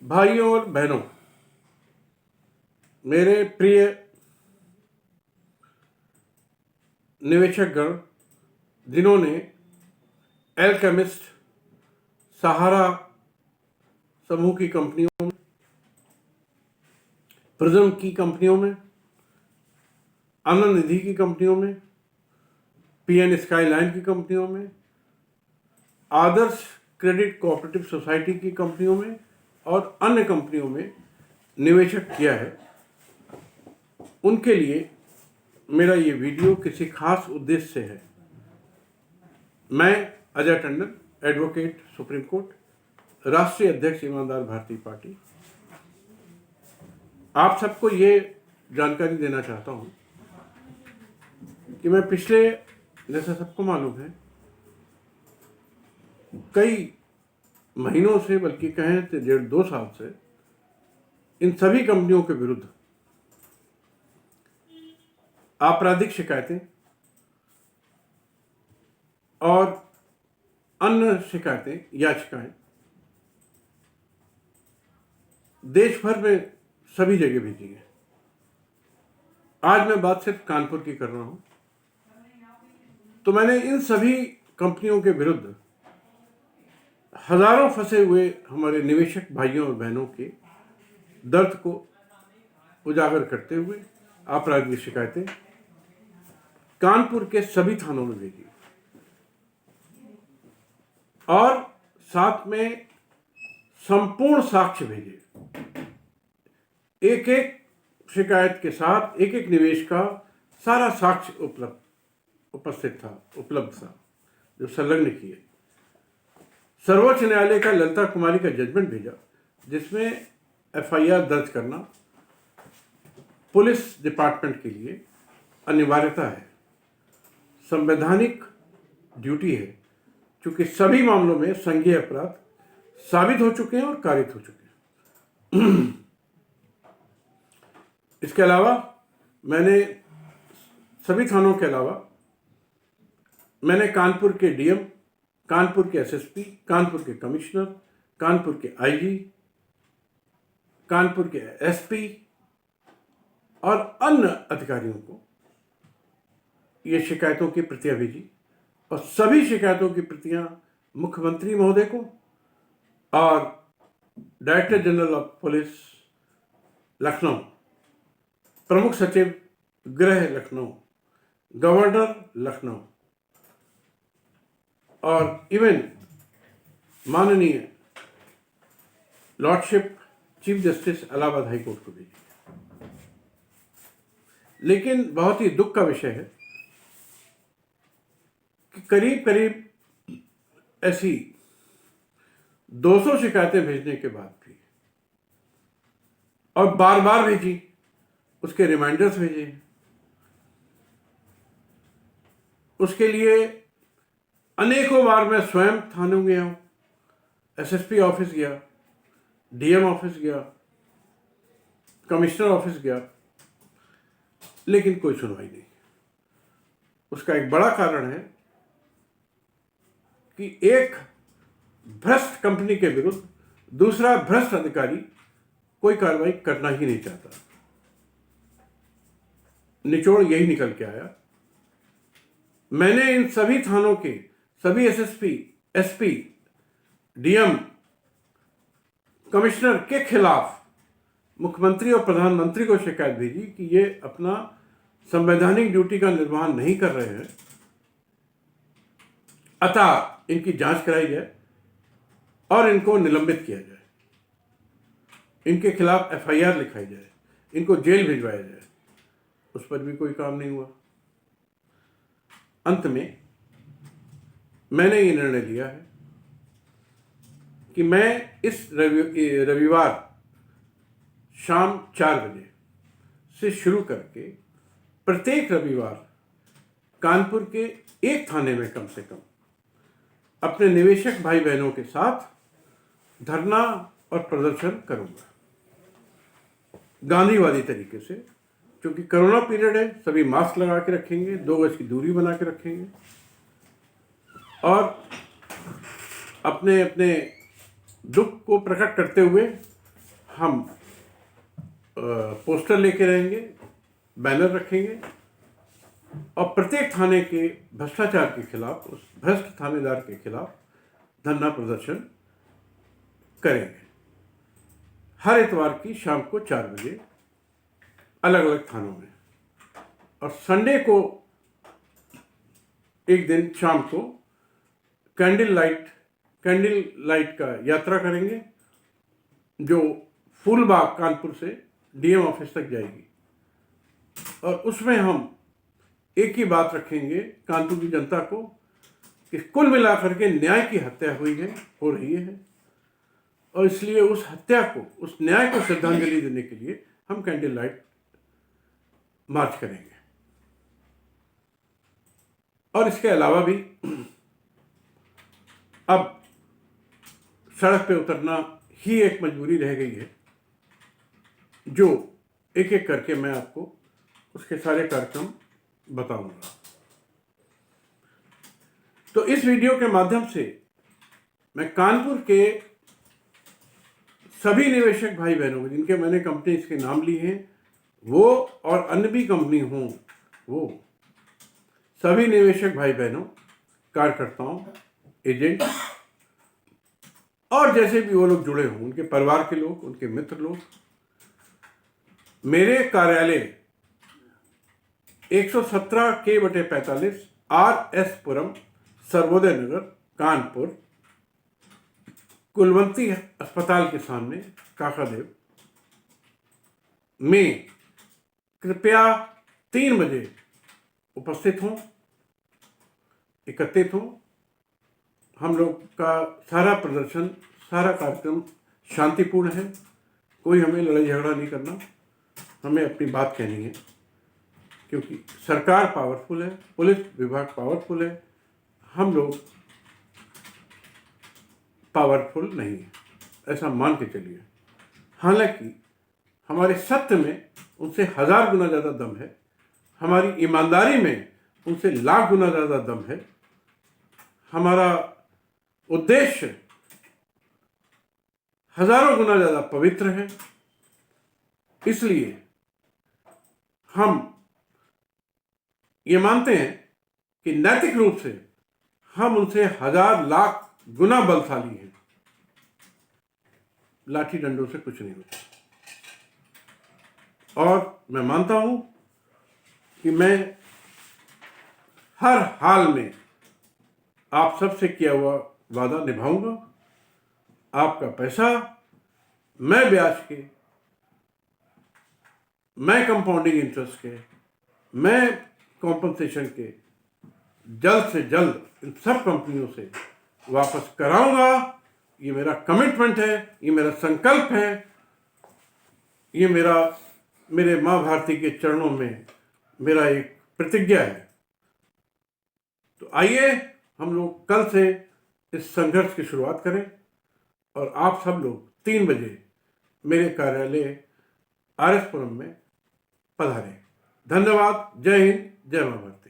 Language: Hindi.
भाइयों और बहनों, मेरे प्रिय निवेशकगण, जिन्होंने एल्केमिस्ट, सहारा समूह की कंपनियों में, प्रिज्म की कंपनियों में, आनंद निधि की कंपनियों में, पीएन स्काईलाइन की कंपनियों में, आदर्श क्रेडिट कोऑपरेटिव सोसाइटी की कंपनियों में और अन्य कंपनियों में निवेशक किया है, उनके लिए मेरा ये वीडियो किसी खास उद्देश्य से है। मैं Ajay Tandon, advocate, supreme court, राष्ट्रीय अध्यक्ष ईमानदार भारतीय पार्टी, आप सबको ये जानकारी देना चाहता हूँ कि मैं पिछले, जैसा सबको मालूम है, कई महीनों से, बल्कि कहें तो 1.5-2 साल से इन सभी कंपनियों के विरुद्ध आपराधिक शिकायतें और अन्य शिकायतें, याचिकाएं देश भर में सभी जगह भेजी है। आज मैं बात सिर्फ कानपुर की कर रहा हूं, तो मैंने इन सभी कंपनियों के विरुद्ध हजारों फंसे हुए हमारे निवेशक भाइयों और बहनों के दर्द को उजागर करते हुए आपराधिक शिकायतें कानपुर के सभी थानों में भेजी और साथ में संपूर्ण साक्ष्य भेजे। एक एक शिकायत के साथ एक एक निवेश का सारा साक्ष्य उपलब्ध था जो संलग्न किए। सर्वोच्च न्यायालय का ललिता कुमारी का जजमेंट भेजा, जिसमें एफआईआर दर्ज करना पुलिस डिपार्टमेंट के लिए अनिवार्यता है, संवैधानिक ड्यूटी है, क्योंकि सभी मामलों में संज्ञेय अपराध साबित हो चुके हैं और कारित हो चुके हैं। इसके अलावा मैंने सभी थानों के अलावा मैंने कानपुर के डीएम, कानपुर के एसएसपी, कानपुर के कमिश्नर, कानपुर के आईजी, कानपुर के एसपी और अन्य अधिकारियों को ये शिकायतों की प्रतियां भेजी और सभी शिकायतों की प्रतियां मुख्यमंत्री महोदय को और director general of police Lucknow, प्रमुख सचिव गृह लखनऊ, गवर्नर लखनऊ और इवन माननीय lordship chief justice Allahabad high court को भेजी। लेकिन बहुत ही दुख का विषय है कि करीब करीब ऐसी 200 शिकायतें भेजने के बाद भी और बार बार भेजी, उसके रिमाइंडर्स भेजे, उसके लिए अनेकों बार मैं स्वयं थाने गया हूं, एसएसपी ऑफिस गया, डीएम ऑफिस गया, कमिश्नर ऑफिस गया, लेकिन कोई सुनवाई नहीं। उसका एक बड़ा कारण है कि एक भ्रष्ट कंपनी के विरुद्ध दूसरा भ्रष्ट अधिकारी कोई कार्रवाई करना ही नहीं चाहता। निचोड़ यही निकल के आया। मैंने इन सभी थानों के सभी एसएसपी, एसपी, डीएम, कमिश्नर के खिलाफ मुख्यमंत्री और प्रधानमंत्री को शिकायत भेजी कि ये अपना संवैधानिक ड्यूटी का निर्वहन नहीं कर रहे हैं, अतः इनकी जांच कराई जाए और इनको निलंबित किया जाए, इनके खिलाफ एफआईआर लिखाई जाए, इनको जेल भिजवाया जाए। उस पर भी कोई काम नहीं हुआ। अंत में मैंने ये निर्णय लिया है कि मैं इस रविवार शाम 4 बजे से शुरू करके प्रत्येक रविवार कानपुर के एक थाने में कम से कम अपने निवेशक भाई बहनों के साथ धरना और प्रदर्शन करूंगा, गांधीवादी तरीके से। क्योंकि कोरोना पीरियड है, सभी मास्क लगा के रखेंगे, 2 गज की दूरी बना के रखेंगे और अपने अपने दुख को प्रकट करते हुए हम पोस्टर लेके रहेंगे, बैनर रखेंगे और प्रत्येक थाने के भ्रष्टाचार के खिलाफ, उस भ्रष्ट थानेदार के खिलाफ धरना प्रदर्शन करेंगे। हर इतवार की शाम को 4 बजे अलग अलग थानों में, और संडे को एक दिन शाम को कैंडल लाइट का यात्रा करेंगे, जो फूलबाग कानपुर से डीएम ऑफिस तक जाएगी। और उसमें हम एक ही बात रखेंगे कानपुर की जनता को कि कुल मिलाकर के न्याय की हत्या हो रही है, और इसलिए उस हत्या को, उस न्याय को श्रद्धांजलि देने के लिए हम कैंडल लाइट मार्च करेंगे। और इसके अलावा भी अब सड़क पे उतरना ही एक मजबूरी रह गई है, जो एक एक करके मैं आपको उसके सारे कार्यक्रम बताऊंगा। तो इस वीडियो के माध्यम से मैं कानपुर के सभी निवेशक भाई बहनों को, जिनके मैंने कंपनीज के नाम लिए हैं, वो और अन्य भी कंपनी हों, वो सभी निवेशक भाई बहनों, कार्यकर्ताओं, एजेंट और जैसे भी वो लोग जुड़े हों, उनके परिवार के लोग, उनके मित्र लोग, मेरे कार्यालय 117K/45 RS पुरम, सर्वोदय नगर, कानपुर, कुलवंती अस्पताल के सामने, काकादेव में कृपया 3 बजे उपस्थित हों, एकत्रित हों। हम लोग का सारा प्रदर्शन, सारा कार्यक्रम शांतिपूर्ण है। कोई हमें लड़ाई झगड़ा नहीं करना, हमें अपनी बात कहनी है, क्योंकि सरकार पावरफुल है, पुलिस विभाग पावरफुल है, हम लोग पावरफुल नहीं है, ऐसा मान के चलिए। हालांकि हमारे सत्य में उनसे 1000 गुना ज़्यादा दम है, हमारी ईमानदारी में उनसे लाख गुना ज़्यादा दम है, हमारा उद्देश्य हजारों गुना ज़्यादा पवित्र है। इसलिए हम ये मानते हैं कि नैतिक रूप से हम उनसे 1000 लाख गुना बलशाली हैं। लाठी डंडों से कुछ नहीं होता। और मैं मानता हूं कि मैं हर हाल में आप सबसे किया हुआ वादा निभाऊंगा। आपका पैसा, मैं ब्याज के, मैं कंपाउंडिंग इंटरेस्ट के, मैं कॉम्पनसेशन के, जल्द से जल्द इन सब कंपनियों से वापस कराऊंगा। ये मेरा कमिटमेंट है, ये मेरा संकल्प है, ये मेरे माँ भारती के चरणों में मेरा एक प्रतिज्ञा है। तो आइए हम लोग कल से इस संघर्ष की शुरुआत करें, और आप सब लोग 3 बजे मेरे कार्यालय RS पुरम में पधारें। धन्यवाद। जय हिंद, जय मां भारती।